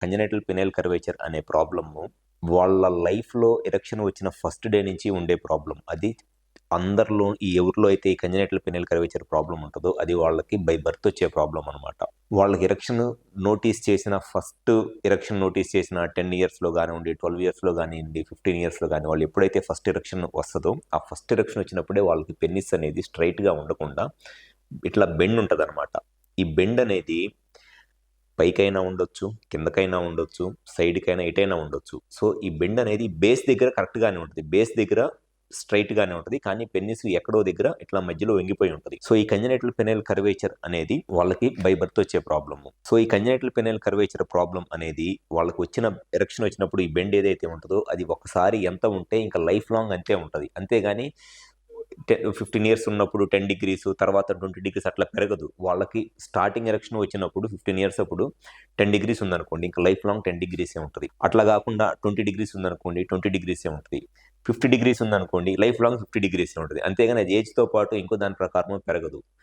Congenital penile curvature అనే problem వాళ్ళ లైఫ్‌లో ఎరెక్షన్ వచ్చిన ఫస్ట్ డే నుంచి ఉండే ప్రాబ్లమ్. అది అందరిలో ఎవరిలో అయితే ఈ కంజనైటల్ పెనైల్ కర్వేచర్ ప్రాబ్లమ్ ఉంటదో అది వాళ్ళకి బై బర్త్ వచ్చే ప్రాబ్లమ్ అనమాట. వాళ్ళకి ఎరెక్షన్ నోటీస్ చేసిన ఫస్ట్ ఎరెక్షన్ నోటీస్ చేసిన 10 ఇయర్స్‌లో గానివ్వండి, 12 ఇయర్స్‌లో గానియండి, 15 ఇయర్స్‌లో గాని వాళ్ళు ఎప్పుడైతే ఫస్ట్ ఎరెక్షన్ వస్తదో, ఆ ఫస్ట్ ఎరెక్షన్ వచ్చినప్పుడే వాళ్ళకి పెనిస్ అనేది స్ట్రెయిట్‌గా ఉండకుండా ఇట్లా బెండ్ ఉంటదనమాట. ఈ బెండ్ అనేది పైకైనా ఉండొచ్చు, కిందకైనా ఉండొచ్చు, సైడ్‌కైనా ఎటైనా ఉండొచ్చు. సో, ఈ బెండ్ అనేది బేస్ దగ్గర కరెక్ట్‌గానే ఉంటది. బేస్ దగ్గర స్ట్రెయిట్‌గానే ఉంటది. కానీ పెన్నిస్ ఎక్కడో దగ్గర ఇట్లా మధ్యలో వంగిపోయి ఉంటది. సో, ఈ కంజనైటల్ పెనైల్ కర్వేచర్ అనేది వాళ్ళకి బై బర్త్ వచ్చే ప్రాబ్లము. సో, ఈ కంజనైటల్ పెనైల్ కర్వేచర్ ప్రాబ్లమ్ అనేది వాళ్ళకి వచ్చిన ఎరెక్షన్ వచ్చినప్పుడు ఈ బెండ్ ఏదైతే ఉంటదో అది ఒక్కసారి ఎంత ఉంటే ఇంకా లైఫ్ లాంగ్ అంతే ఉంటది. అంతేగాని 15 ఇయర్స్ ఉన్నప్పుడు 10 డిగ్రీస్ తర్వాత 20 డిగ్రీస్ అట్లా పెరగదు. వాళ్ళకి స్టార్టింగ్ ఎరెక్షన్ వచ్చినప్పుడు 15 ఇయర్స్ అప్పుడు 10 డిగ్రీస్ ఉందనుకోండి, ఇంకా లైఫ్ లాంగ్ 10 డిగ్రీసే ఉంటది. అట్లా గాకుండా 20 డిగ్రీస్ ఉందనుకోండి, 20 డిగ్రీసే ఉంటది. 50 డిగ్రీస్ ఉందనుకోండి, లైఫ్ లాంగ్ 50 డిగ్రీసే ఉంటది. అంతేగాని అది ఏజ్‌తో పాటు ఇంకో దాని ప్రకారం పెరగదు.